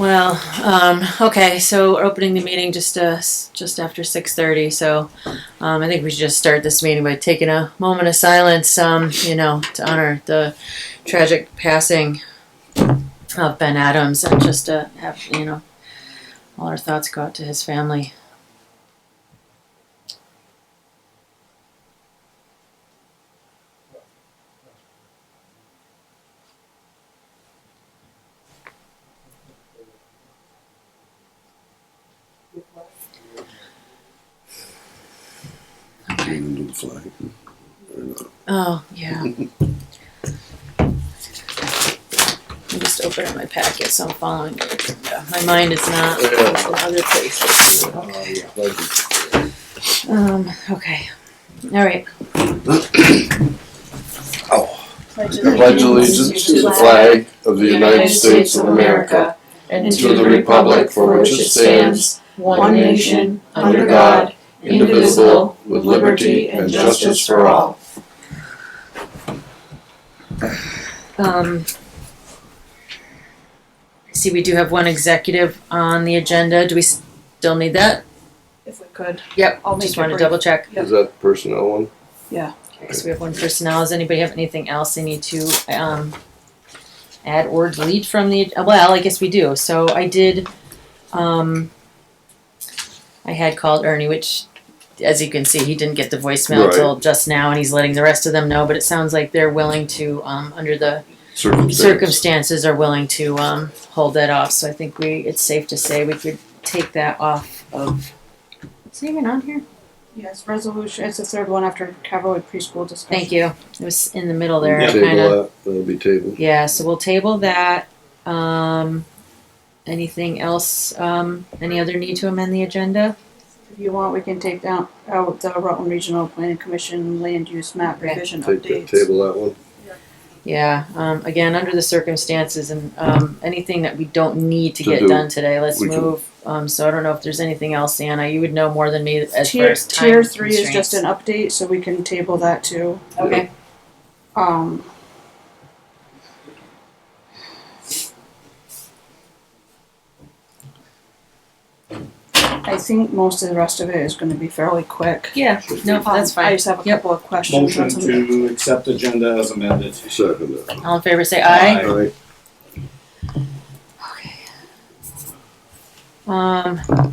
Well, okay, so we're opening the meeting just after 6:30, so I think we should just start this meeting by taking a moment of silence, to honor the tragic passing of Ben Adams, and just to have, all our thoughts go out to his family. Into the flag. Oh, yeah. I'm just opening my packet, so I'm following it. My mind is not in other places. Okay. All right. Pledge allegiance to the flag of the United States of America and to the republic for which it stands, one nation, under God, indivisible, with liberty and justice for all. See, we do have one executive on the agenda. Do we still need that? If we could. Yep. I'll make just it want to brief. double check. Yep. Is that the personnel one? Yeah. Okay, so we have one personnel. Does anybody have anything else they need to add or delete from the? Well, I guess we do. So I did. I had called Ernie, which, as you can see, he didn't get the voicemail until just now, and he's letting the rest of them know. But it sounds like they're willing to, under the circumstances, are willing to hold that off. So I think it's safe to say we could take that off of. Is it even on here? Yes, resolution. It's the third one after Caverly Preschool discussion. Thank you. It was in the middle there. Table Kinda. that. That'll be tabled. Yeah, so we'll table that. Anything else? Any other need to amend the agenda? If you want, we can take out the Rutland Regional Planning Commission land use map revision updates. Table that one. Yeah. Again, under the circumstances and anything that we don't need to get done today, let's move. So I don't know if there's anything else, Anna. You would know more than me as far as time Tier 3 is constraints. just an update, so we can table that too. Okay. I think most of the rest of it is going to be fairly quick. Yeah. No, that's fine. I just have a couple of questions. Motion on something. to accept agenda as amended. Second that. All in favor, say aye. Aye.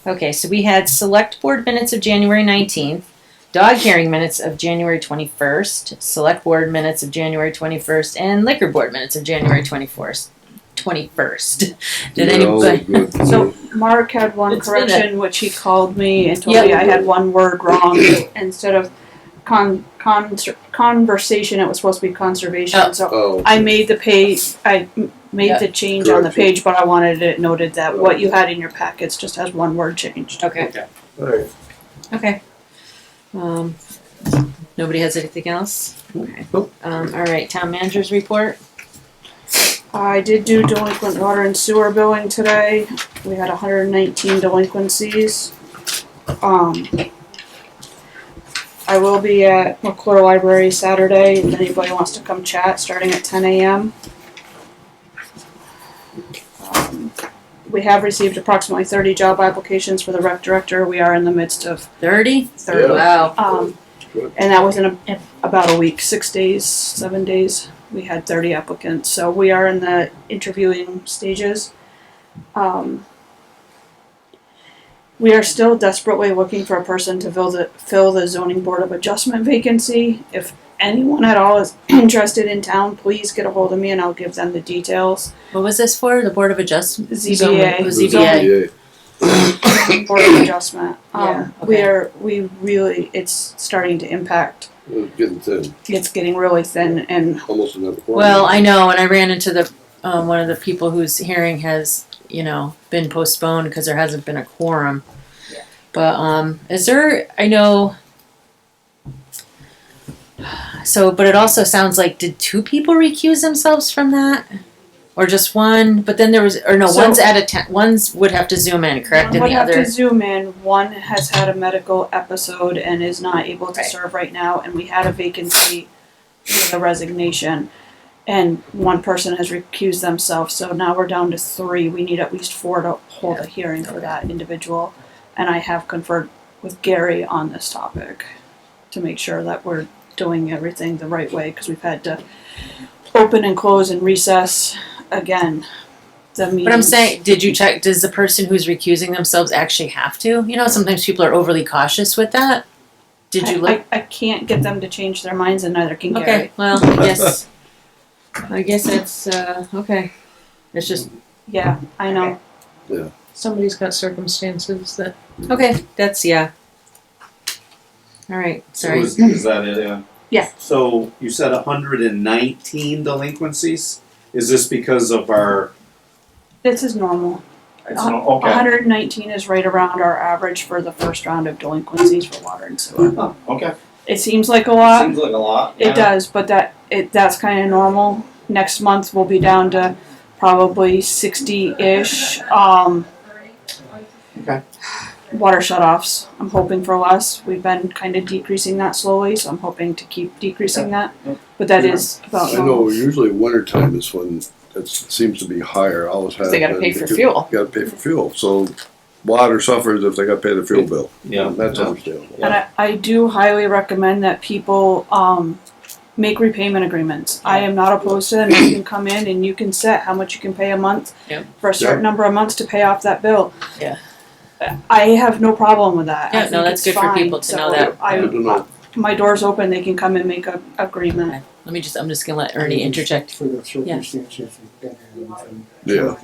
Okay, so we had select board minutes of January 19th, dog hearing minutes of January 21st, select board minutes of January 21st, and liquor board minutes of January 21st. Did anybody? So Mark had one It's been correction, which he called me and told Yep. me I had one word wrong. Instead of conversation, it was supposed to be conservation. Oh. So I made the page. I made the change on the page, but I wanted it noted that what you had in your packets just has one word changed. Okay. Alright. Okay. Nobody has anything else? Okay. Nope. All right, town manager's report. I did do delinquent water and sewer billing today. We had 119 delinquencies. I will be at McClure Library Saturday if anybody wants to come chat, starting at 10 a.m. We have received approximately 30 job applications for the rec director. We are in the midst of 30? 30. Wow. And that was in about a week, 6 days, 7 days. We had 30 applicants. So we are in the interviewing stages. We are still desperately looking for a person to fill the zoning board of adjustment vacancy. If anyone at all is interested in town, please get a hold of me and I'll give them the details. What was this for? The Board of Adjustment? ZBA. It was ZBA. Board of adjustment. Yeah, okay. It's starting to impact. It's getting thin. It's getting really thin and Almost another quorum. Well, I know, and I ran into the one of the people whose hearing has, been postponed because there hasn't been a quorum. Yeah. But is there? I know. So, but it also sounds like did 2 people recuse themselves from that, or just one? But then there was, or no, one's out of town. One's would have to zoom in, correct? one And would the have other. to zoom in. One has had a medical episode and is not able to Right. serve right now, and we had a vacancy with a resignation. and one person has recused themselves, so now we're down to 3. We need at least 4 to hold a hearing for that individual. And I have conferred with Gary on this topic to make sure that we're doing everything the right way, because we've had to open and close and recess again the meetings. But I'm saying, did you check, does the person who's recusing themselves actually have to? You know, sometimes people are overly cautious with that. Did you look? I can't get them to change their minds, and neither can Gary. Okay, well, I guess that's, okay. It's just, Yeah, I know. Somebody's got circumstances that. okay, that's, yeah. All right, So sorry. is that it, yeah? Yeah. So you said 119 delinquencies? Is this because of our? This is normal. It's okay. 119 is right around our average for the first round of delinquencies for water and sewer. Oh, okay. It seems like a lot. Seems like a lot. It does, but that's kind of normal. Next month we'll be down to probably 60-ish. Okay. Water shutoffs. I'm hoping for less. We've been kind of decreasing that slowly, so I'm hoping to keep decreasing that. But that is about I know, normal. usually wintertime is when it seems to be higher, always has. They gotta been, pay for because fuel. you gotta pay for fuel, so water suffers if they gotta pay the fuel bill. Yeah. That's Yeah. understandable. And I do highly recommend that people make repayment agreements. I am not opposed to them. You can come in and you can set how much you can pay a month Yep. for a certain number of months to pay off that bill. Yeah. I have no problem with that. I Yeah, think no, that's it's good for fine. people to So know that. Good to know. my door's open. They can come and make a agreement. I'm just gonna let Ernie interject. For the circumstances that and Yeah.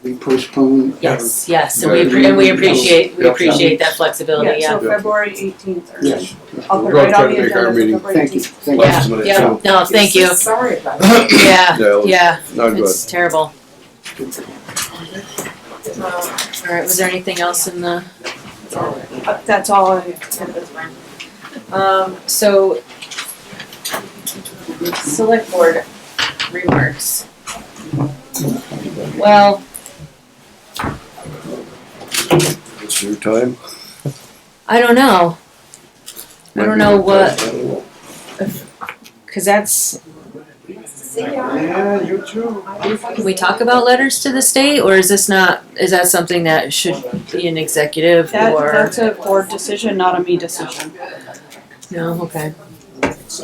we postpone. Yes, yes, Yeah. and we appreciate Yep. that flexibility, So yeah. February 18th. Yes. I'll put We're it gonna right try on to the make our agenda for meeting February Thank you, 18th. thank you. Yeah, minute, yeah, so- no, thank you. Sorry about that. Yeah, Yeah, it was yeah, not good. it's terrible. Alright, was there anything else in the? That's all I. So, select board remarks. Well, It's your time. I don't know, I don't know what, I don't know. cause that's, Yeah, you too. can we talk about letters to the state, or is this not, is that something that should be an executive or? That's a board decision, not a me decision. No, okay.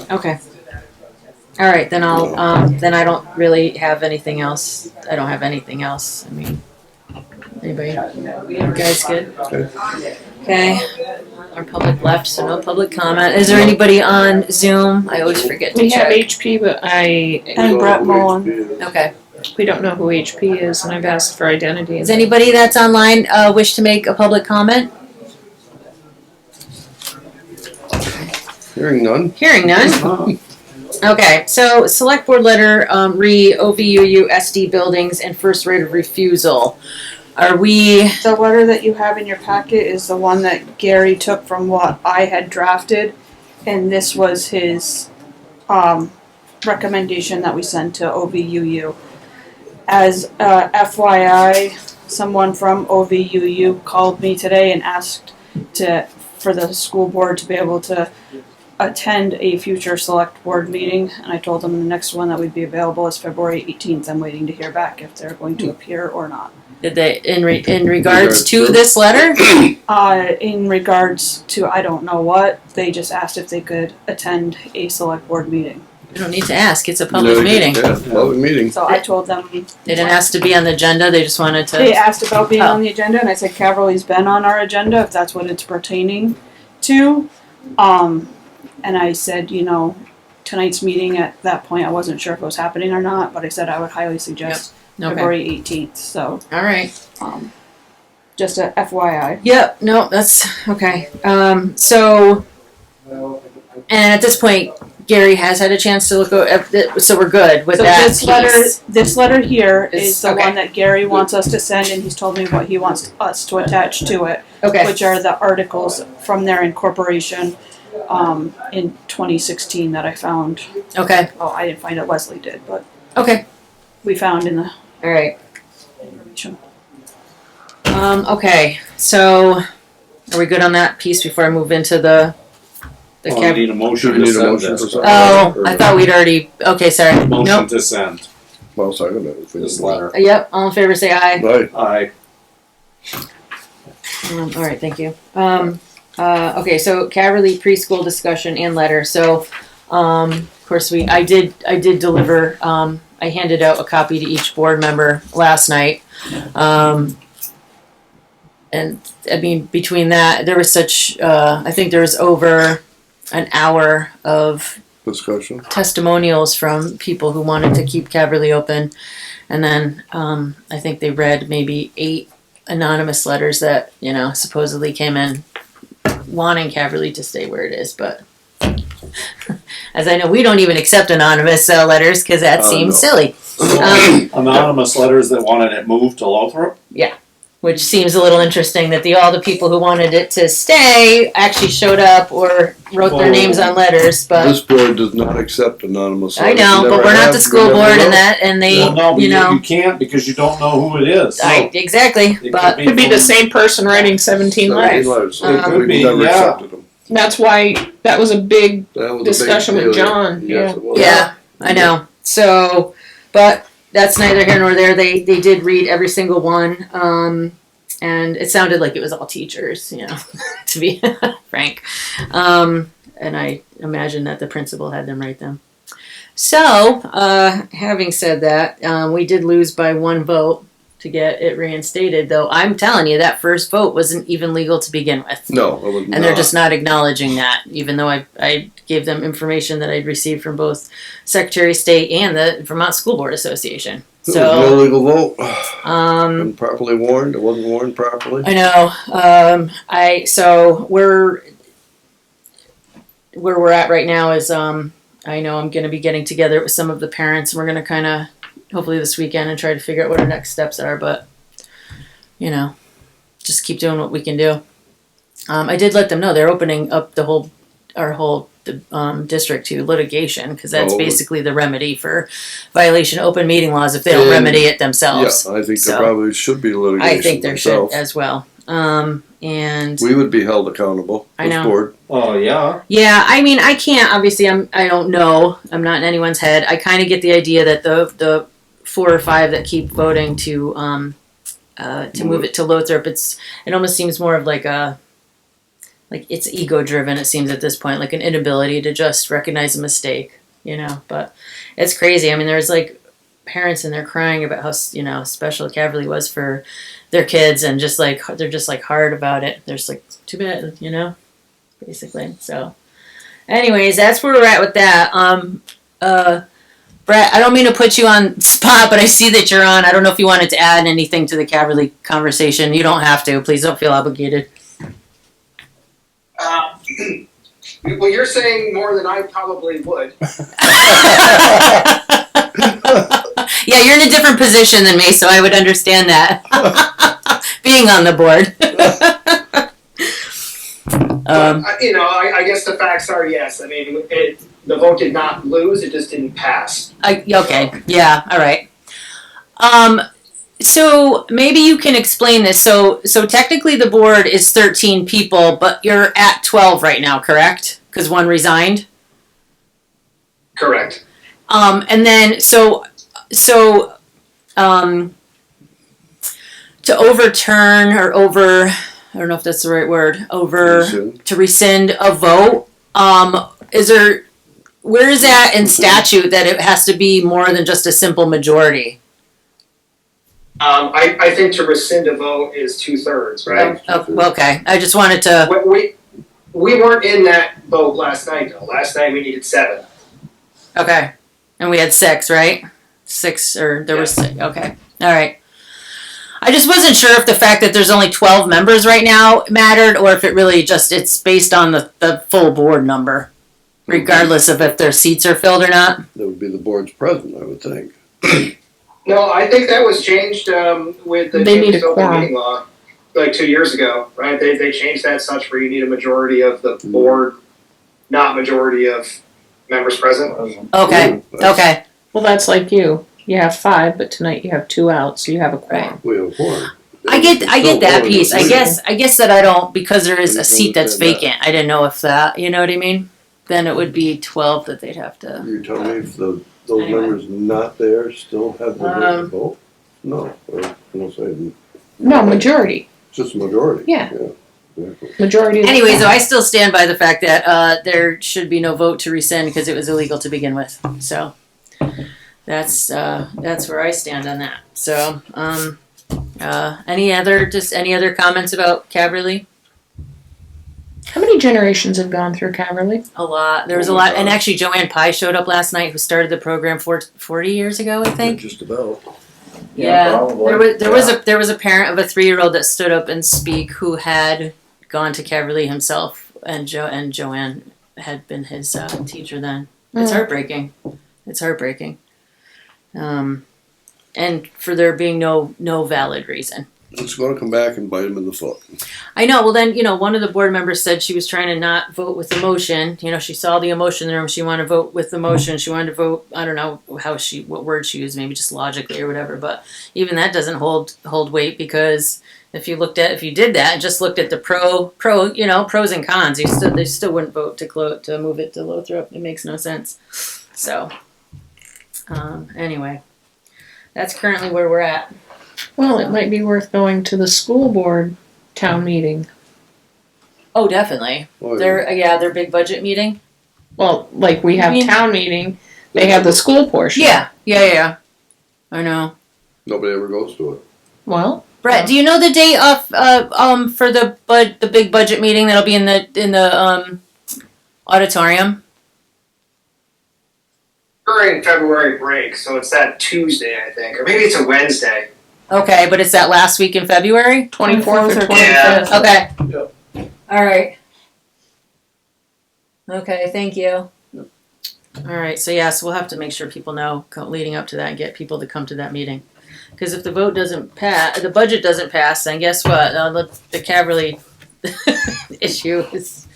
Okay. Alright, then then I don't really have anything else, I don't have anything else, I mean, anybody, you guys good? Okay, our public left, so no public comment, is there anybody on Zoom? I always forget to We have check. HP, but And Brett Mullen. Okay, we don't know who HP is, and I've asked for identity. does anybody that's online, wish to make a public comment? Hearing none. Hearing none. Okay, so select board letter, re OVUUSD buildings and first right of refusal. Are we, The letter that you have in your packet is the one that Gary took from what I had drafted, and this was his recommendation that we sent to OVUU. As FYI, someone from OVUU called me today and asked for the school board to be able to attend a future select board meeting, and I told them the next one that would be available is February 18th. I'm waiting to hear back if they're going to appear or not. did they, in regards to this letter? In regards to, I don't know what, they just asked if they could attend a select board meeting. You don't need to ask, it's a public meeting. Yeah, public meeting. So I told them, They didn't ask to be on the agenda, they just wanted they to, asked about being on the agenda, and I said Caverly's been on our agenda, if that's what it's pertaining to. And I said, tonight's meeting at that point, I wasn't sure if it was happening or not, but I said I would highly suggest okay, February 18th, so, alright. just a FYI. Yep, no, that's, okay, so, and at this point, Gary has had a chance to look over, so we're good with So that this letter here Is- is the okay. one that Gary wants us to send, and he's told me what he wants us to attach to it, Okay, which are the articles from their incorporation, in 2016 that I found. okay, Well, I didn't find it, Leslie did, but okay, we found in the alright. information. Okay, so, are we good on that piece before I move into the The Oh, Cav- you need a motion Do we to need a send motion this. to send? Oh, I thought we'd already, okay, sorry. Motion Nope. to send Well, second it. If we this didn't- letter. Yep, all in favor say aye. Right. Aye. All right, thank you. Okay, so Caverly preschool discussion and letter. So, of course, I did deliver. I handed out a copy to each board member last night. And I mean, between that, there was such. I think there was over an hour of Discussion. testimonials from people who wanted to keep Caverly open, and then I think they read maybe 8 anonymous letters that supposedly came in wanting Caverly to stay where it is, but as I know, we don't even accept anonymous letters because that seems no. silly. Anonymous letters that wanted it moved to Lothrop? Which seems a little interesting that all the people who wanted it to stay actually showed up or wrote their Well, names on letters, but This board does not accept anonymous I letters. know, You but never we're not have, the you school never board will. and that, and they, Well, no, but you know, you can't because you don't know who it is. exactly, It but Could be the same person writing 17 17 letters. letters. Um, We've never yeah. accepted them. That's why that was a big That was discussion a big with deal. John. Yes, it was. yeah, I know. So, but that's neither here nor there. They did read every single one, and it sounded like it was all teachers, to be frank. And I imagine that the principal had them write them. So, having said that, we did lose by 1 vote to get it reinstated, though I'm telling you, that first vote wasn't even legal to begin with. No, it was And they're just not acknowledging that, even though I gave them information that I'd received from both Secretary of State and the Vermont School Board Association. It was an So, illegal vote. Wasn't properly warned. It wasn't warned properly. I know. So where we're at right now is I know I'm going to be getting together with some of the parents, and we're going to kind of hopefully this weekend and try to figure out what our next steps are. But just keep doing what we can do. I did let them know they're opening up our whole district to litigation, because that's Oh. basically the remedy for violation of open meeting laws if they don't And- remedy it themselves. Yeah, I think So, there probably should be litigation. I think there myself. should as well. And We would be held accountable. I this know. board. Oh, yeah. yeah, I mean, I can't. Obviously, I don't know. I'm not in anyone's head. I kind of get the idea that the 4 or 5 that keep voting to move it to Lothrop, it almost seems more of like it's ego driven. It seems at this point, like an inability to just recognize a mistake. But it's crazy. I mean, there's like parents in there crying about how special Caverly was for their kids, and just like they're just like hard about it. They're just like, too bad, basically. So, anyways, that's where we're at with that. Brett, I don't mean to put you on the spot, but I see that you're on. I don't know if you wanted to add anything to the Caverly conversation. You don't have to. Please don't feel obligated. Well, you're saying more than I probably would. Yeah, you're in a different position than me, so I would understand that. Being on the board. I guess the facts are yes. I mean, the vote did not lose; it just didn't pass. Okay, yeah, all right. So maybe you can explain this. So technically the board is 13 people, but you're at 12 right now, correct? Because 1 resigned. Correct. And then to overturn or I don't know if that's the right word, Rescind. to rescind a vote, where is that in statute that it has to be more than just a simple majority? I think to rescind a vote is 2/3, right? Oh, okay, I just wanted to, We weren't in that vote last night, though. Last night we needed 7. okay, and we had 6, right? 6, or there was 6, okay, all right. I just wasn't sure if the fact that there's only 12 members right now mattered, or if it really it's based on the full board number, regardless of if their seats are filled or not. That would be the board's president, I would think. No, I think that was changed with the They need changes a open quorum. meeting law, like 2 years ago, right? They changed that such where you need a majority of the board, not majority of members present. Okay, okay, Well, that's like you. You have 5, but tonight you have 2 out, so you have a quorum. We have 4. I I get Still that voting. piece. I guess that I don't, because there is a seat that's Understand that. vacant. I didn't know if that, you know what I mean? Then it would be 12 that they'd have to. You tell me if those Anyway. members not there still have the right to Um, vote? No, I'm gonna say, No, majority. it's just a majority. Yeah. Exactly. Majority of the Anyways, though, I still stand by the fact that there should be no vote to rescind because it was illegal to begin with. So that's where I stand on that. So any other comments about Caverly? How many generations have gone through Caverly? A lot. There was a lot, and actually Joanne Pye showed up last night, who started the program 40 years ago, I think. Just about. Yeah, probably. there was a parent of a 3-year-old that stood up and speak who had gone to Caverly himself, and Joanne had been his teacher then. It's heartbreaking. It's heartbreaking. And for there being no valid reason. It's gonna come back and bite them in the foot. I know. Well, then, one of the board members said she was trying to not vote with emotion. She saw the emotion in the room. She wanted to vote with emotion. She wanted to vote. I don't know what word she used. Maybe just logically or whatever. But even that doesn't hold weight, because if you did that and just looked at the pros and cons, they still wouldn't vote to move it to Lothrop. It makes no sense. So, anyway, that's currently where we're at. Well, it might be worth going to the school board town meeting. Oh, definitely. Oh, yeah. Their big budget meeting. Well, like we have I mean- town meeting, they have the school portion. Yeah. I know. Nobody ever goes to it. Well, Brett, do you know the date of for the big budget meeting that'll be in the auditorium? During February break, so it's that Tuesday, I think, or maybe it's a Wednesday. Okay, but it's that last week in February? 24th or 25th. Yeah. Okay. Yep. All right. Okay, thank you. All right, so we'll have to make sure people know leading up to that and get people to come to that meeting. Because if the vote doesn't pass, the budget doesn't pass, then guess what? The Caverly issue is.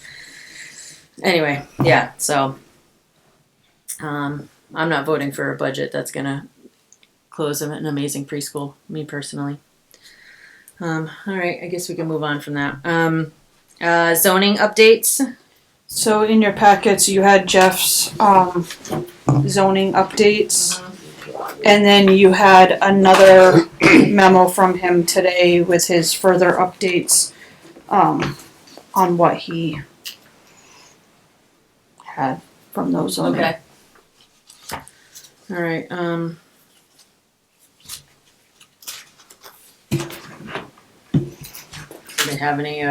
Anyway, yeah, so. I'm not voting for a budget that's going to close an amazing preschool, me personally. All right, I guess we can move on from that. Zoning updates. So in your packets, you had Jeff's zoning updates. And then you had another memo from him today with his further updates on what he had from those zoning. Okay. All right. Do they have any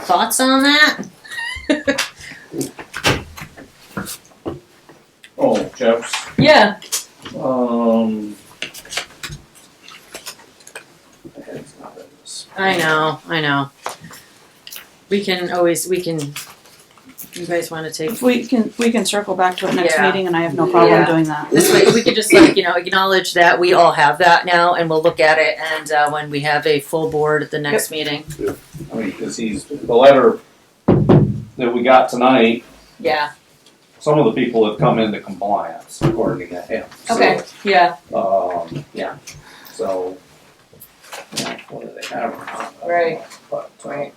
thoughts on that? Oh, Jeff's, Yeah. it's not in this. I know. We can. You guys want to take If we can circle back to it next Yeah. meeting, and I have no problem Yeah. doing that. this way? We could just acknowledge that we all have that now, and we'll look at it. And when we have a full board at the next meeting. I mean, cause the letter that we got tonight, Yeah. some of the people have come into compliance according to him. So, Okay. Yeah. Yeah, so, what do they have? Right. But, Right.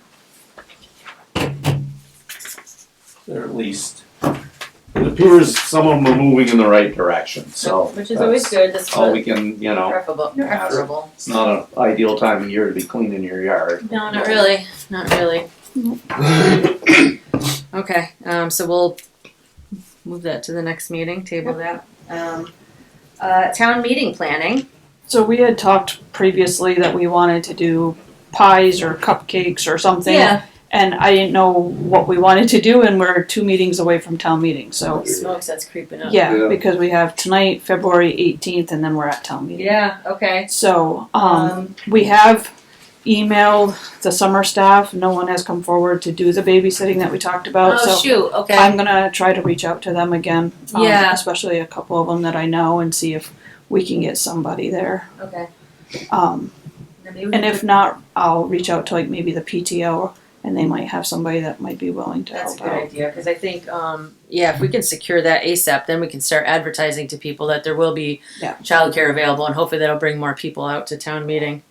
they're at least, it appears some of them are moving in the right direction, so. Which is always good. That's All we can, preferable. Yeah. Preferable. it's not an ideal time of year to be cleaning your yard. No, not really. Not really. Okay. So we'll move that to the next meeting. Table that. Town meeting planning. So we had talked previously that we wanted to do pies or cupcakes or something. Yeah. And I didn't know what we wanted to do, and we're 2 meetings away from town meeting, so. Smokes, that's creeping up. Yeah, Yeah. because we have tonight, February 18th, and then we're at town meeting. Yeah. Okay. So, we have emailed the summer staff. No one has come forward to do the babysitting that we talked about, Oh so. shoot. Okay. I'm gonna try to reach out to them again. Yeah. Especially a couple of them that I know, and see if we can get somebody there. Okay. Maybe we And can if not, I'll reach out to like maybe the PTO, and they might have somebody that might be willing to That's a help good out. idea, because I think, if we can secure that ASAP, then we can start advertising to people that there will be Yeah. childcare available, and hopefully that'll bring more people out to town meeting.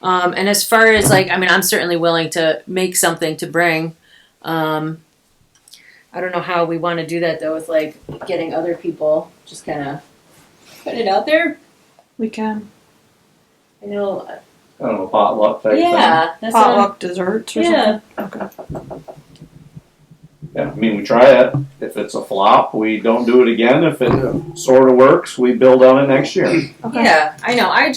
And as far as like, I mean, I'm certainly willing to make something to bring. I don't know how we want to do that though, with like getting other people, just kind of put it out there. We can. I know. Kind of a potluck type thing. Yeah, that's what I'm- Potluck desserts or Yeah. something? Okay. Yeah, I mean, we try it. If it's a flop, we don't do it again. If it sort of works, we build on it next year. Okay. Yeah, I know. I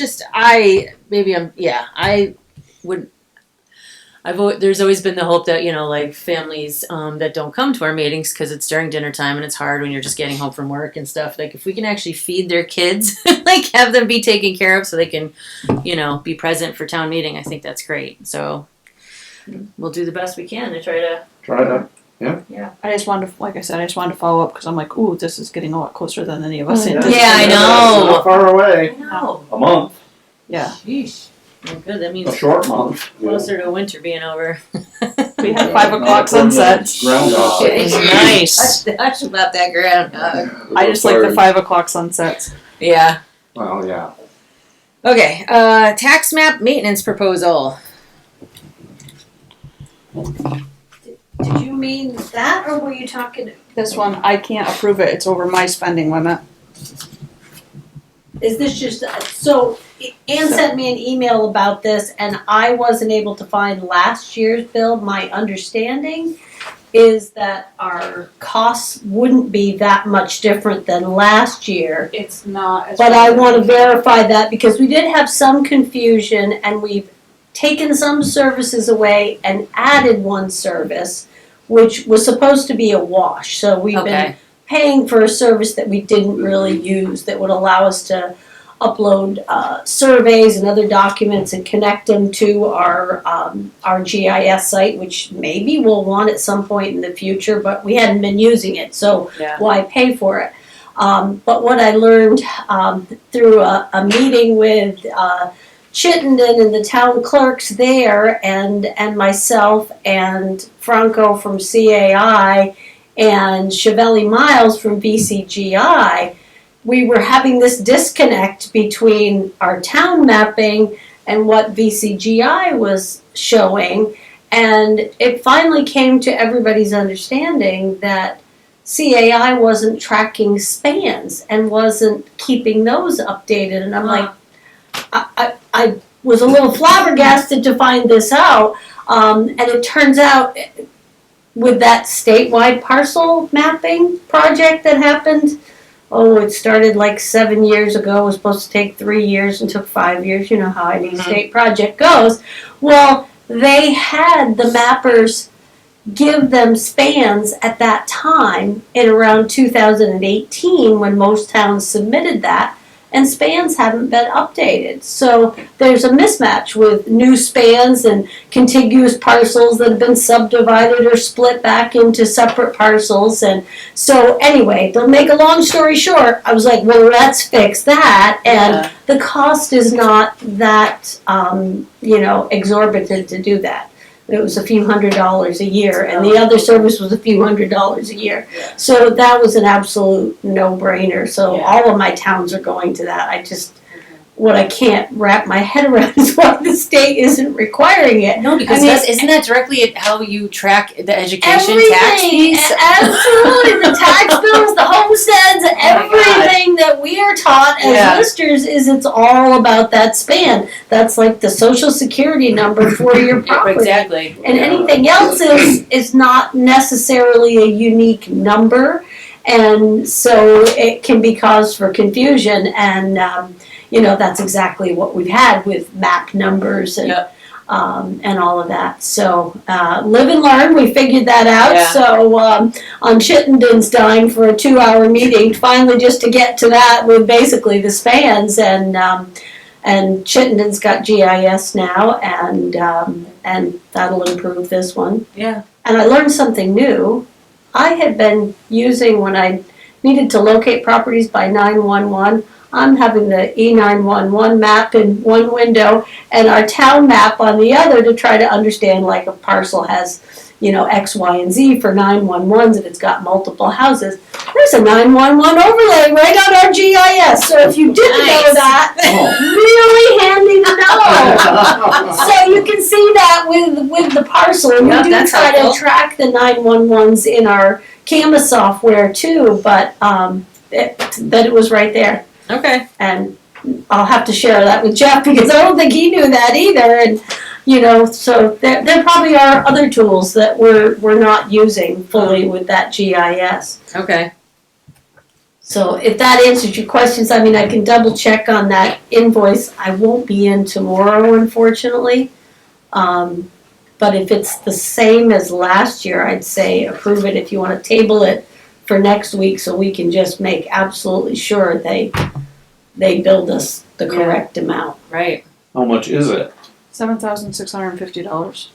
would. There's always been the hope that, you know, like families that don't come to our meetings because it's during dinner time and it's hard when you're just getting home from work and stuff. Like if we can actually feed their kids, like have them be taken care of so they can, you know, be present for town meeting, I think that's great. So we'll do the best we can to try to. Try to. I just wanted to, like I said, follow up because I'm like, ooh, this is getting a lot closer than any of us Yeah, anticipated. I know. Not far away. I know. A month. Yeah. Sheesh. Well, good. That A means short month. closer to winter being over. We had 5 o'clock sunsets. Groundhog. Nice. Hush about that groundhog. I just like the 5 o'clock sunsets. Yeah. Well, yeah. Okay. Tax map maintenance proposal. Did you mean that, or were you talking, This one, I can't approve it. It's over my spending limit. is this just, so Ann sent me an email about this and I wasn't able to find last year's bill. My understanding is that our costs wouldn't be that much different than last year. It's not as But I want to verify that because we did have some confusion and we've taken some services away and added one service, which was supposed to be a wash. So we've been Okay. paying for a service that we didn't really use that would allow us to upload surveys and other documents and connect them to our GIS site, which maybe we'll want at some point in the future, but we hadn't been using it, so Yeah. why pay for it? But what I learned through a meeting with Chittenden and the town clerks there and myself and Franco from CAI and Caverly Miles from VCGI, we were having this disconnect between our town mapping and what VCGI was showing, and it finally came to everybody's understanding that CAI wasn't tracking spans and wasn't keeping those updated, and I'm like, I was a little flabbergasted to find this out, and it turns out with that statewide parcel mapping project that happened, it started like 7 years ago, it was supposed to take 3 years and took 5 years, you know how any state project goes. Well, they had the mappers give them spans at that time in around 2018 when most towns submitted that, and spans haven't been updated. So there's a mismatch with new spans and contiguous parcels that have been subdivided or split back into separate parcels. And so anyway, to make a long story short, I was like, well, let's fix that. And the cost is not that, exorbitant to do that. It was a few $100s a year, and the other service was a few $100s a year. So that was an absolute no-brainer. So all of my towns are going to that. What I can't wrap my head around is why the state isn't requiring it. No, because isn't that directly how you track the education everything, tax fees? Absolutely, the tax bills, the homesteads, everything that we are taught as listers is it's all about that span. That's like the social security number for your property. Exactly. And anything else is not necessarily a unique number, and so it can be cause for confusion. And that's exactly what we've had with map numbers and all of that. So live and learn. We figured that out. Yeah. So on Chittenden's dime for a 2-hour meeting, finally just to get to that with basically the spans, and Chittenden's got GIS now, and that'll improve this one. Yeah. And I learned something new. I had been using, when I needed to locate properties by 911, I'm having the E911 map in one window and our town map on the other to try to understand, like, a parcel has, X, Y, and Z for 911s if it's got multiple houses. There's a 911 overlay right on our GIS. So if you didn't know that, really handy to know. So you can see that with the parcel, and Yeah, we do that's try helpful. to track the 911s in our Canvas software too, but it was right there. Okay. And I'll have to share that with Jeff because I don't think he knew that either. And so there probably are other tools that we're not using fully with that GIS. Okay. So if that answers your questions, I mean, I can double check on that invoice. I won't be in tomorrow, unfortunately. But if it's the same as last year, I'd say approve it if you want to table it for next week so we can just make absolutely sure they billed us the correct amount. Right. How much is it? $7,650.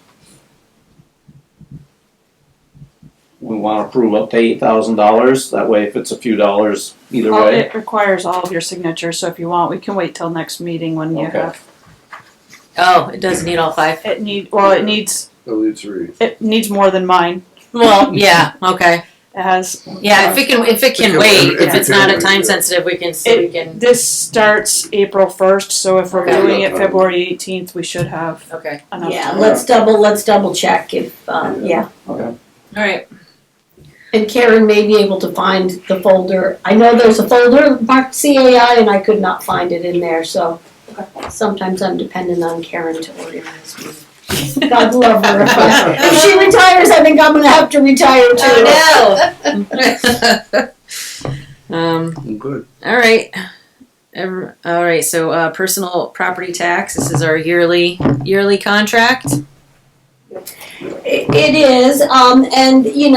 We want to approve up to $8,000. That way, if it's a few dollars either way. It requires all of your signatures, so if you want, we can wait till next meeting when you Okay. have. Oh, it does need all 5. It needs Only 3. it needs more than mine. Well, yeah. Okay. It has. Yeah. If it can wait, if it's not a wait, time yeah. sensitive, we can. This starts April 1st, so if we're Okay. doing it February 18th, we should have Okay. enough Yeah, time. let's double check if, yeah. Okay. All right. And Karen may be able to find the folder. I know there's a folder marked CAI and I could not find it in there, so sometimes I'm dependent on Karen to organize me. God love her. If she retires, I think I'm gonna have to retire too. Oh no. Good. All right. All right. So personal property tax. This is our yearly contract. It is, and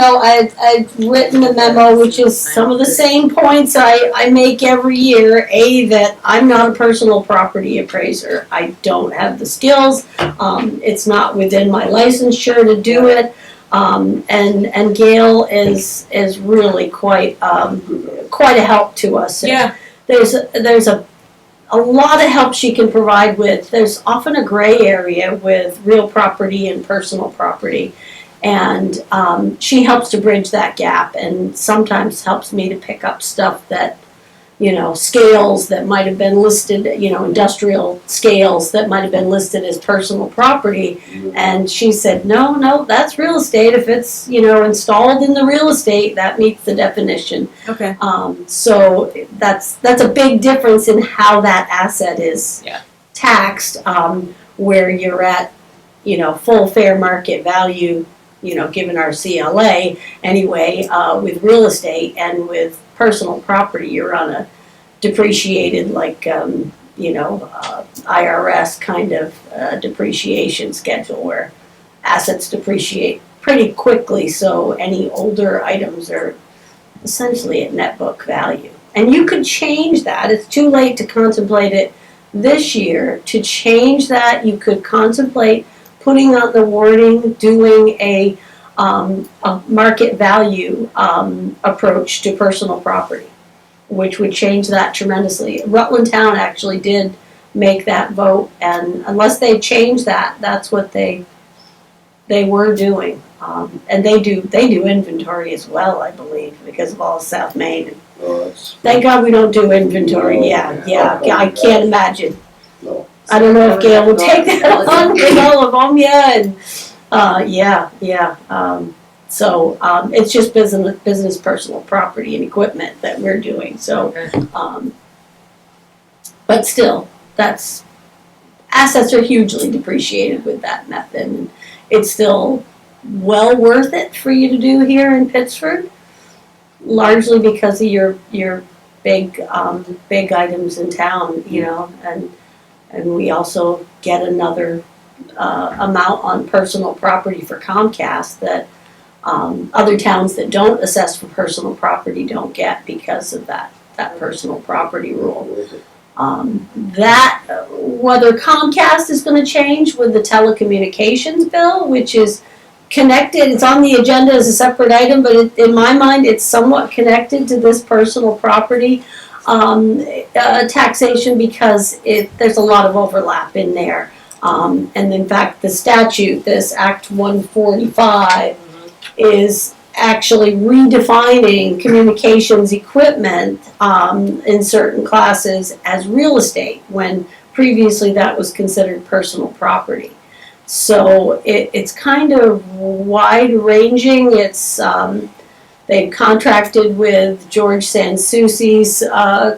I've written a memo, which is some of the same points I make every year. That I'm not a personal property appraiser. I don't have the skills. It's not within my licensure to do it. And Gail is really quite a help to us. Yeah. There's a lot of help she can provide with. There's often a gray area with real property and personal property. And she helps to bridge that gap and sometimes helps me to pick up stuff that, scales that might have been listed, industrial scales that might have been listed as personal property. And she said, no, that's real estate. If it's, installed in the real estate, that meets the definition. Okay. So that's a big difference in how that asset is taxed, where you're at, full fair market value, given our CLA anyway, with real estate, and with personal property, you're on a depreciated, IRS kind of depreciation schedule where assets depreciate pretty quickly, so any older items are essentially at net book value. And you could change that. It's too late to contemplate it this year. To change that, you could contemplate putting on the wording, doing a market value approach to personal property, which would change that tremendously. Rutland Town actually did make that vote, and unless they change that, that's what they were doing. And they do inventory as well, I believe, because of all of South Main. Thank God we don't do inventory. Yeah. I can't imagine. No. I don't know if Gail will take that on with all of them. So it's just business, personal property, and equipment that we're doing. So, but still, assets are hugely depreciated with that method. And it's still well worth it for you to do here in Pittsford, largely because of your big items in town, and we also get another amount on personal property for Comcast that other towns that don't assess for personal property don't get because of that personal property rule. Whether Comcast is going to change with the telecommunications bill, which is connected, it's on the agenda as a separate item, but in my mind it's somewhat connected to this personal property taxation, because there's a lot of overlap in there. And in fact, the statute, this Act 145, is actually redefining communications equipment in certain classes as real estate, when previously that was considered personal property. So it's kind of wide ranging. It's, they've contracted with George Sansucci's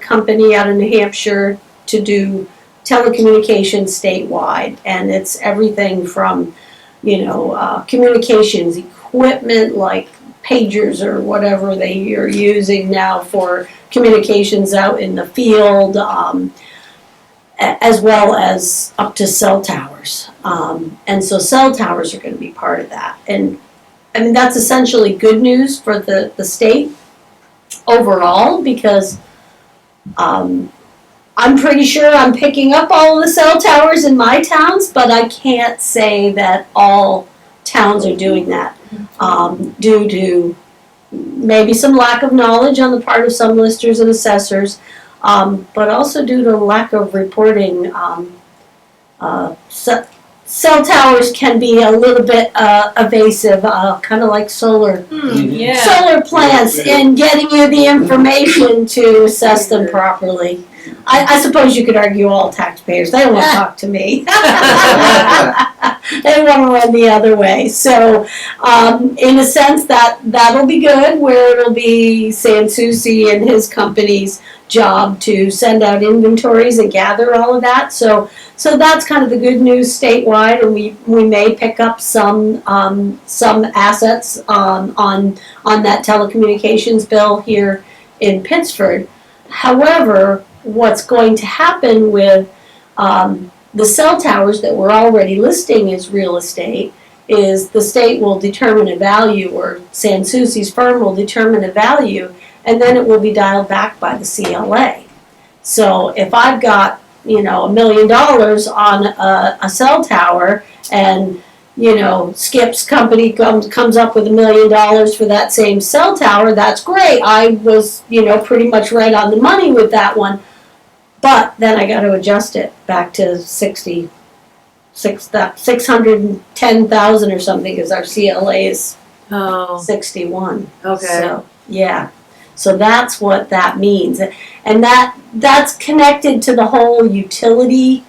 company out of New Hampshire to do telecommunications statewide, and it's everything from, communications equipment like pagers or whatever they are using now for communications out in the field, as well as up to cell towers. And so cell towers are going to be part of that. And I mean, that's essentially good news for the state overall, because I'm pretty sure I'm picking up all of the cell towers in my towns, but I can't say that all towns are doing that, due to maybe some lack of knowledge on the part of some listers and assessors, but also due to lack of reporting. Cell towers can be a little bit evasive, kind of like solar plants, in getting you the information to assess them properly. I suppose you could argue all taxpayers, they don't want to talk to me. They want to run the other way. So in a sense, that'll be good, where it'll be Sansucci and his company's job to send out inventories and gather all of that. So that's kind of the good news statewide, and we may pick up some assets on that telecommunications bill here in Pittsford. However, what's going to happen with the cell towers that we're already listing as real estate is the state will determine a value, or Sansucci's firm will determine a value, and then it will be dialed back by the CLA. So if I've got, $1 million on a cell tower, and Skip's company comes up with $1 million for that same cell tower, that's great. I was, pretty much right on the money with that one. But then I got to adjust it back to 610,000 or something, because our CLA is 61. Okay. So, yeah. So that's what that means. And that's connected to the whole utility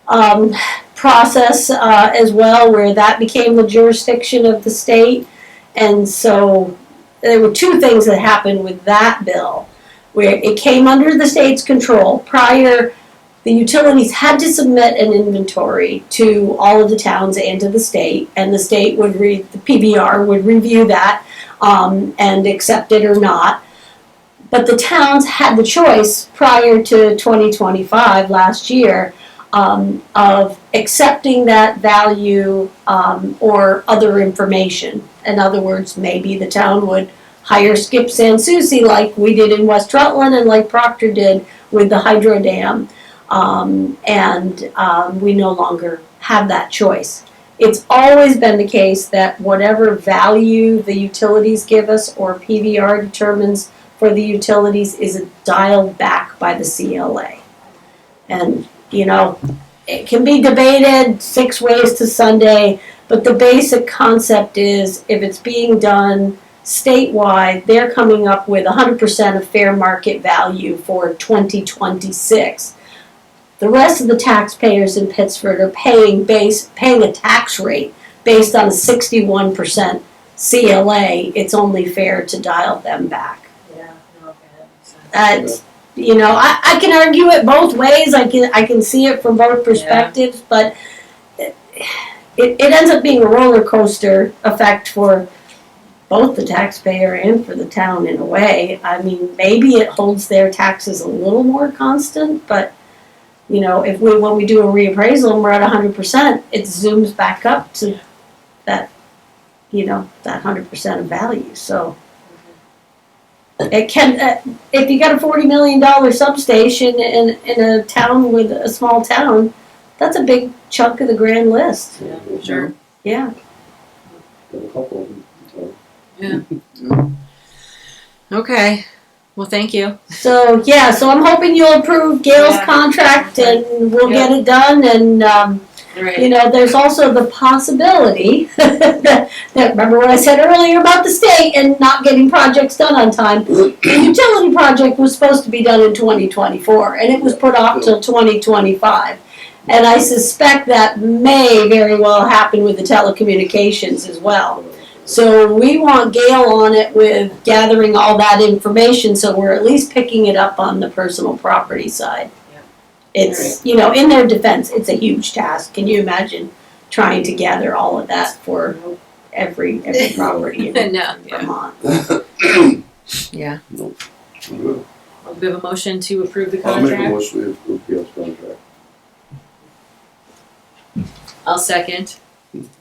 process as well, where that became the jurisdiction of the state. And so there were two things that happened with that bill, where it came under the state's control. Prior, the utilities had to submit an inventory to all of the towns and to the state, and the state would the PBR would review that and accept it or not. But the towns had the choice prior to 2025, last year, of accepting that value or other information. In other words, maybe the town would hire Skip Sansucci like we did in West Rutland and like Proctor did with the hydro dam, and we no longer have that choice. It's always been the case that whatever value the utilities give us or PBR determines for the utilities is dialed back by the CLA. And, it can be debated 6 ways to Sunday, but the basic concept is if it's being done statewide, they're coming up with 100% of fair market value for 2026. The rest of the taxpayers in Pittsford are paying a tax rate based on a 61% CLA. It's only fair to dial them back. I can argue it both ways. I can see it from both perspectives, but it ends up being a roller coaster effect for both the taxpayer and for the town in a way. I mean, maybe it holds their taxes a little more constant, but if when we do a reappraisal and we're at 100%, it zooms back up to that, that 100% of value. So. It can, if you got a $40 million substation in a town with a small town, that's a big chunk of the grand list. Yeah, sure. Yeah. Yeah. Okay. Well, thank you. So I'm hoping you'll approve Gail's contract and we'll get it done. And Right. You know, there's also the possibility that remember what I said earlier about the state and not getting projects done on time. The utility project was supposed to be done in 2024, and it was put off till 2025. And I suspect that may very well happen with the telecommunications as well. So we want Gail on it with gathering all that information, so we're at least picking it up on the personal property side. It's, you know, in their defense, it's a huge task. Can you imagine trying to gather all of that for every property in No, Vermont? yeah. No. Do we have a motion to approve the I'll make a contract? motion to approve Gail's contract. I'll second.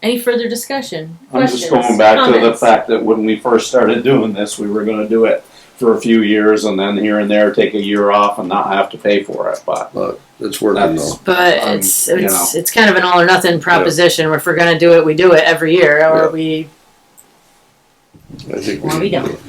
Any further discussion? I'm just Questions? going back to the Comments? fact that when we first started doing this, we were gonna do it for a few years and then here and there take a year off and not have to pay for it, but But it's working that's, though. But you it's kind of an all or nothing proposition. Where if we're gonna do it, we do it every year, or Yeah. we I think or we don't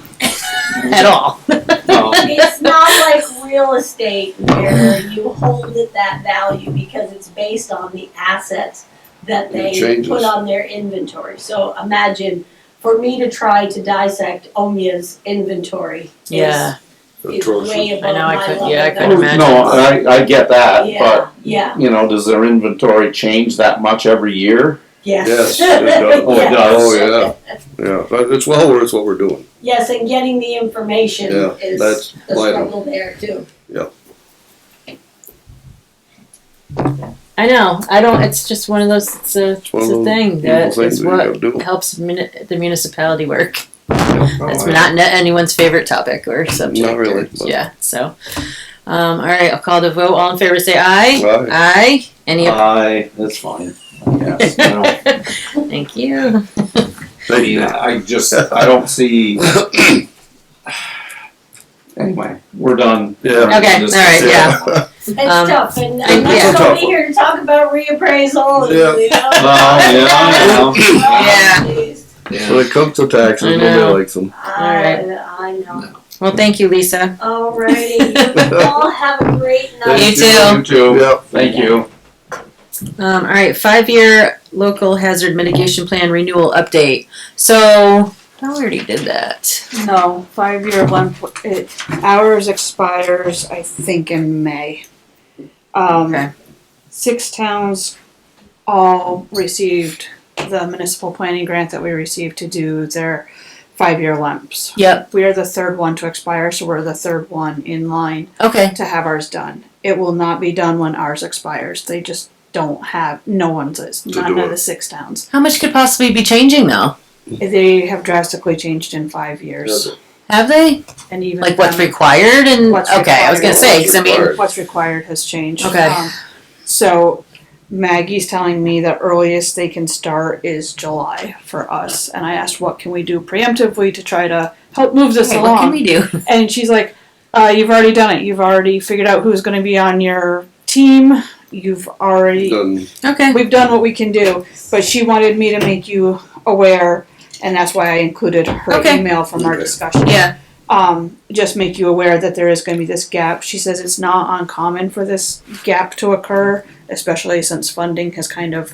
at all. It's not like real estate where you hold it that value because it's based on the assets that It they changes. put on their inventory. So imagine for me to try to dissect Omia's inventory Yeah, is way Atrocious. above I know, I my could- level. yeah, I of couldn't imagine. No, I get that, Yeah, but, yeah, you know, does their inventory change that much every year? yes. Yes, it does. Oh, it does. Oh, yeah. Yeah, but it's well worth what we're doing. Yes, and getting the information Yeah, is that's the vital. struggle there too. I know. I don't. It's just one of those. It's a one of those thing beautiful that things is that you what gotta do. helps the municipality work. Oh, That's yeah. not anyone's favorite topic or subject. Not really, but- Yeah. So, all right. I'll call the vote. All in favor, say aye. Aye. Aye. Any? That's fine, yes, I don't, Thank you. I mean, I don't see. Anyway, we're done. Yeah. Okay, This all right, is- yeah. It's Um, tough, and yeah. I'm not It's a gonna tough be one. here to talk about reappraisal, Yeah. you know? Well, yeah, I know. Yeah. Jeez. When it comes to taxes, I nobody know. likes them. I know. Well, thank you, Lisa. Alrighty, you all have a great night. You too. You too, Yep. thank you. All right. 5-year local hazard mitigation plan renewal update. So I already did that. No, 5-year one, ours expires, I think, in May. Okay. 6 towns all received the municipal planning grant that we received to do their 5-year lumps. Yep. We are the third one to expire, so we're the third one in line Okay. to have ours done. It will not be done when ours expires. They just don't have, no one's is, none do of it. the 6 towns. How much could possibly be changing though? They have drastically changed in 5 years. Have they? And even Like what's them- required and What's okay, I was gonna required. say because I mean, Required. what's required has changed. Okay. So Maggie's telling me the earliest they can start is July for us, and I asked what can we do preemptively to try to help move this okay, along. what can we do? And she's like, "You've already done it. You've already figured out who's going to be on your team. You've already Done. Okay. we've done what we can do." But she wanted me to make you aware, and that's why I included her Okay. email from our Okay. discussion. Yeah. Just make you aware that there is going to be this gap. She says it's not uncommon for this gap to occur, especially since funding has kind of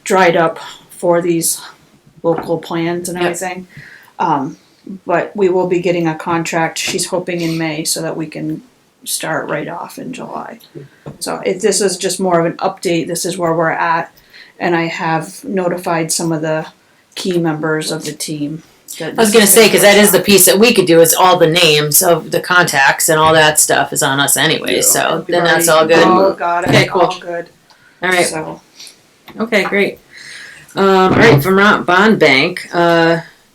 dried up for these local plans and Yep. everything. But we will be getting a contract, she's hoping in May, so that we can start right off in July. So if this is just more of an update, this is where we're at. And I have notified some of the key members of the team. I was gonna say because that is the piece that we could do is all the names of the contacts and all that stuff is on us anyway. Yeah. So We've then that's all already good. all got it, Okay, cool. all good. All right. So, Okay, great. All right, Vermont Bond Bank,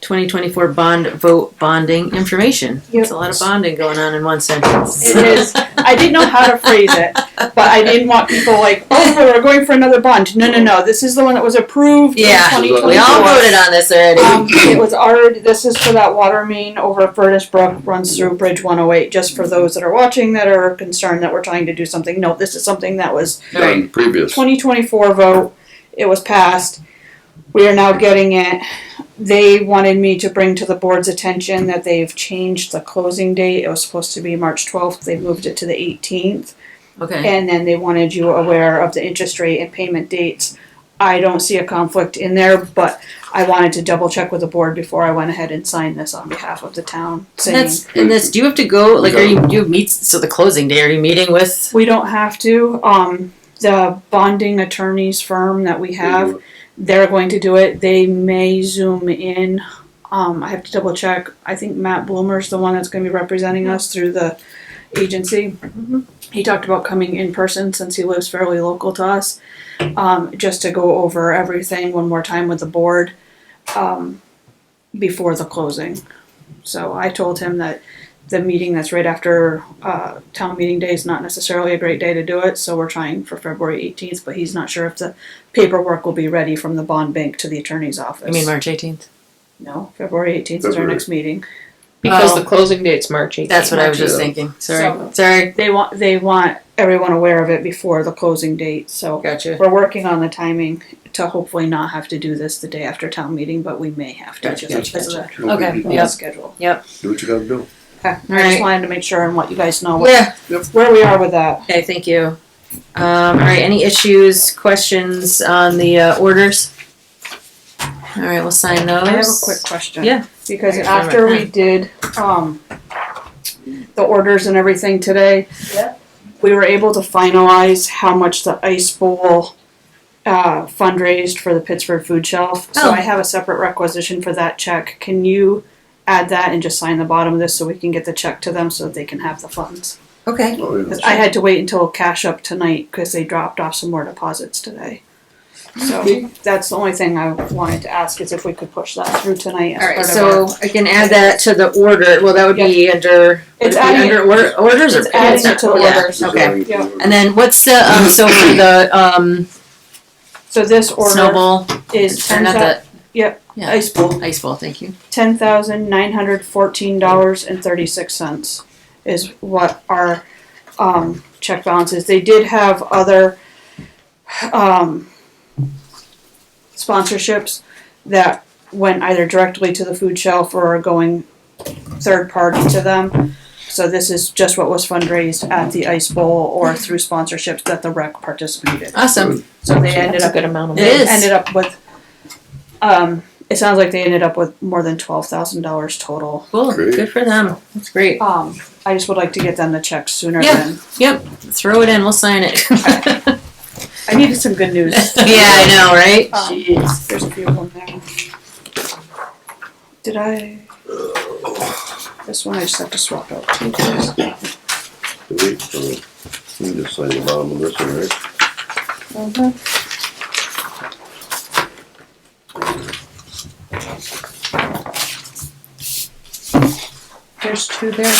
2024 bond vote bonding information. Yep. There's a lot of bonding going on in one sentence. it is, I didn't know how to phrase it, but I didn't want people like, oh, we're going for another bond. No, this is the one that was approved in Yeah, 2024. we all voted on this already. It was already, this is for that water main over Furnace Brook, runs through Bridge 108, just for those that are watching that are concerned that we're trying to do something. No, this is something that was Done. Previous. 2024 vote. It was passed. We are now getting it. They wanted me to bring to the board's attention that they've changed the closing date. It was supposed to be March 12th. They've moved it to the 18th. Okay. And then they wanted you aware of the interest rate and payment dates. I don't see a conflict in there, but I wanted to double check with the board before I went ahead and signed this on behalf of the town, saying And that's, do you have to go, like, do you meet, so the closing day, are you meeting with? we don't have to. The bonding attorneys firm that we have, they're going to do it. They may Zoom in. I have to double check. I think Matt Bloomer's the one that's going to be representing us through the agency. He talked about coming in person since he lives fairly local to us, just to go over everything one more time with the board before the closing. So I told him that the meeting that's right after town meeting day is not necessarily a great day to do it, so we're trying for February 18th, but he's not sure if the paperwork will be ready from the bond bank to the attorney's office. You mean March 18th? No, February 18th is our February. next meeting. Because Oh. the closing date's March 18th. That's what I was just Yeah. thinking. Sorry. So- Sorry. They want everyone aware of it before the closing date, so Gotcha. we're working on the timing to hopefully not have to do this the day after town meeting, but we may have to Gotcha, just gotcha, because of Okay. the Yep. schedule. Do what you gotta do. Okay. I Alright. just wanted to make sure and let you guys know Yeah. where we are with that. Okay, thank you. All right, any issues, questions on the orders? All right, we'll sign those. I have a quick question. Yeah. Because Okay, after alright. we did, the orders and everything today. Yeah. We were able to finalize how much the Ice Bowl, fundraised for the Pittsford Food Shelf. So Oh. I have a separate requisition for that check. Can you add that and just sign the bottom of this so we can get the check to them so that they can have the funds? Okay. Oh, yeah. Because I had to wait until cash up tonight because they dropped off some more deposits today. So that's the only thing I wanted to ask is if we could push that through tonight. All right, as part of so I can add that to the order. Well, that would be under, It's would it be adding under orders or? it's adding it to the Yeah, orders. Okay. Yeah. And then what's the, so for the, So this order snowball? is Or not that, Yep. Yeah. Ice Bowl. Ice Bowl, thank you. $10,914.36 is what our check balance is. They did have other sponsorships that went either directly to the food shelf or are going third party to them. So this is just what was fundraised at the Ice Bowl or through sponsorships that the rec participated. Awesome. So they ended That's a up good amount of It money. is. ended up with it sounds like they ended up with more than $12,000 total. Cool, Great. good for them. That's great. I just would like to get them the checks sooner Yeah. than Yep, throw it in, we'll sign it. I needed some good news. Yeah, I know, right? Jeez. There's a few of them there. Did I? This one I just have to swap out pages. Wait, so you just sign the bottom of this one, right? There's two there.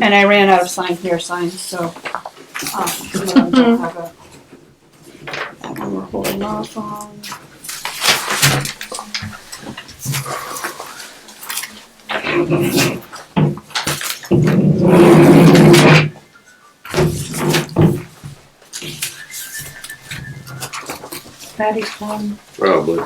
And I ran out of signs, so I don't have a. That one we're holding off on. Patty's one. Probably.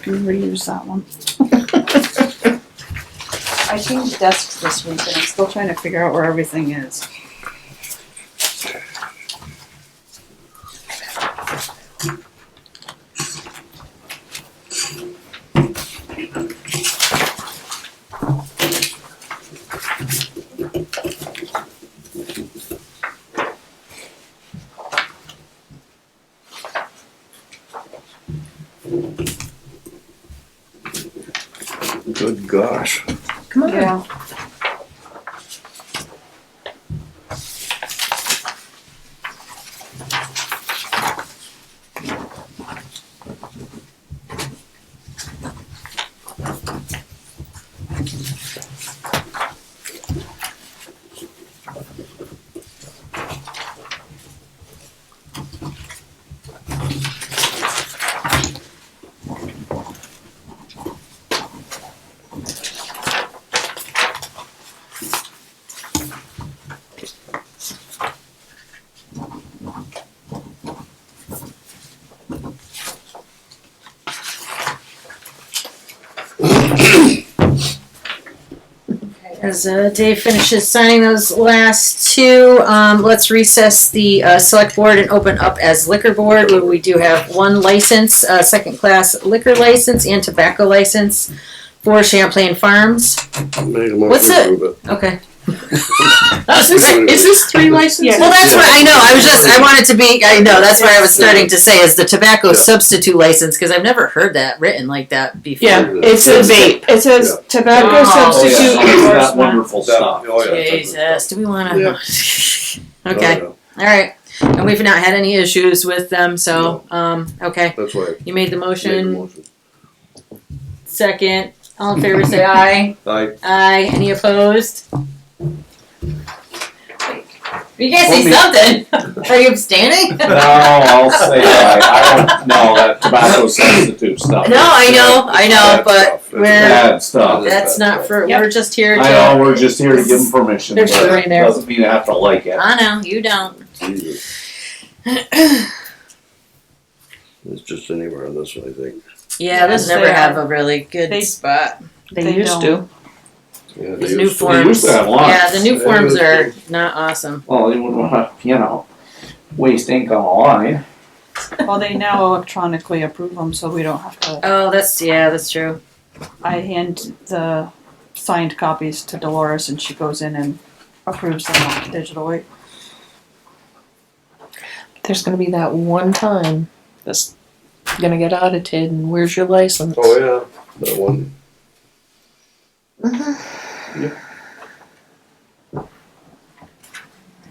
Can reuse that one. I changed desks this week and I'm still trying to figure out where everything is. Good gosh. Come on. Yeah. As Dave finishes signing those last two, let's recess the select board and open up as liquor board, where we do have one license, second class liquor license and tobacco license for Champlain Farms. Make a What's motion it? to approve Okay. Is this 3 licenses? Yeah. Well, that's what I know. I wanted to be. I know that's what I was starting to say is the tobacco Yeah. substitute license because I've never heard that written like that before. Yeah, it's a vape. It says tobacco Oh. substitute Oh, yeah, that enforcement. wonderful stuff. Oh, yeah. Jesus, do we want to? Yeah. Okay, Oh, all right. And we've not had any issues with them, so okay. yeah. That's why You made the I made the motion. motion. Second, all in favor, say aye. Aye. Aye. Any opposed? You guys Well, say me- something. Are you abstaining? No, I'll say I don't know that tobacco substitute stuff. No, I know, Bad but stuff. we're Bad stuff. that's not for. Yep. We're just here to. I know, we're just here to give them permission, but There's 3 it there. doesn't mean I have to like it. I know you don't. Jesus. It's just anywhere on this one, I think. Yeah, this Yes, never they have are. a really good They- spot. They used to. Yeah, These they new used to- They forms. used to have lines. Yeah, the new They forms used are not awesome. Well, you wouldn't wanna, waste ink on a line. Well, they now electronically approve them, so we don't have to. Oh, that's true. I hand the signed copies to Dolores, and she goes in and approves them digitally. There's gonna be that one time that's gonna get audited and where's your license? Oh, yeah, that one.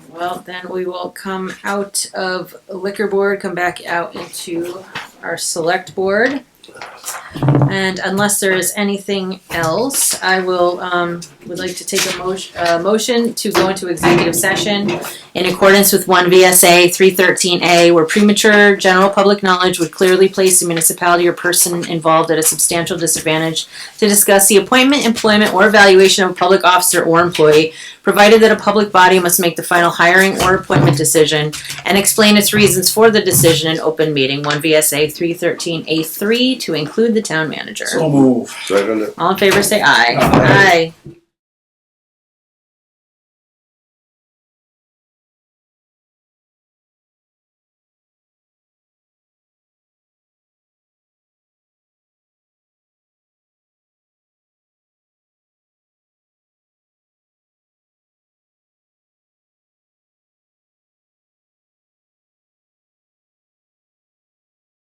Well, then we will come out of liquor board, come back out into our select board. And unless there is anything else, I will, would like to take a motion to go into executive session in accordance with 1 VSA 313A, where premature general public knowledge would clearly place the municipality or person involved at a substantial disadvantage to discuss the appointment, employment, or evaluation of a public officer or employee, provided that a public body must make the final hiring or appointment decision and explain its reasons for the decision in open meeting, 1 VSA 313A3, to include the town manager. So move. Second it. All in favor, say aye. Aye. Aye.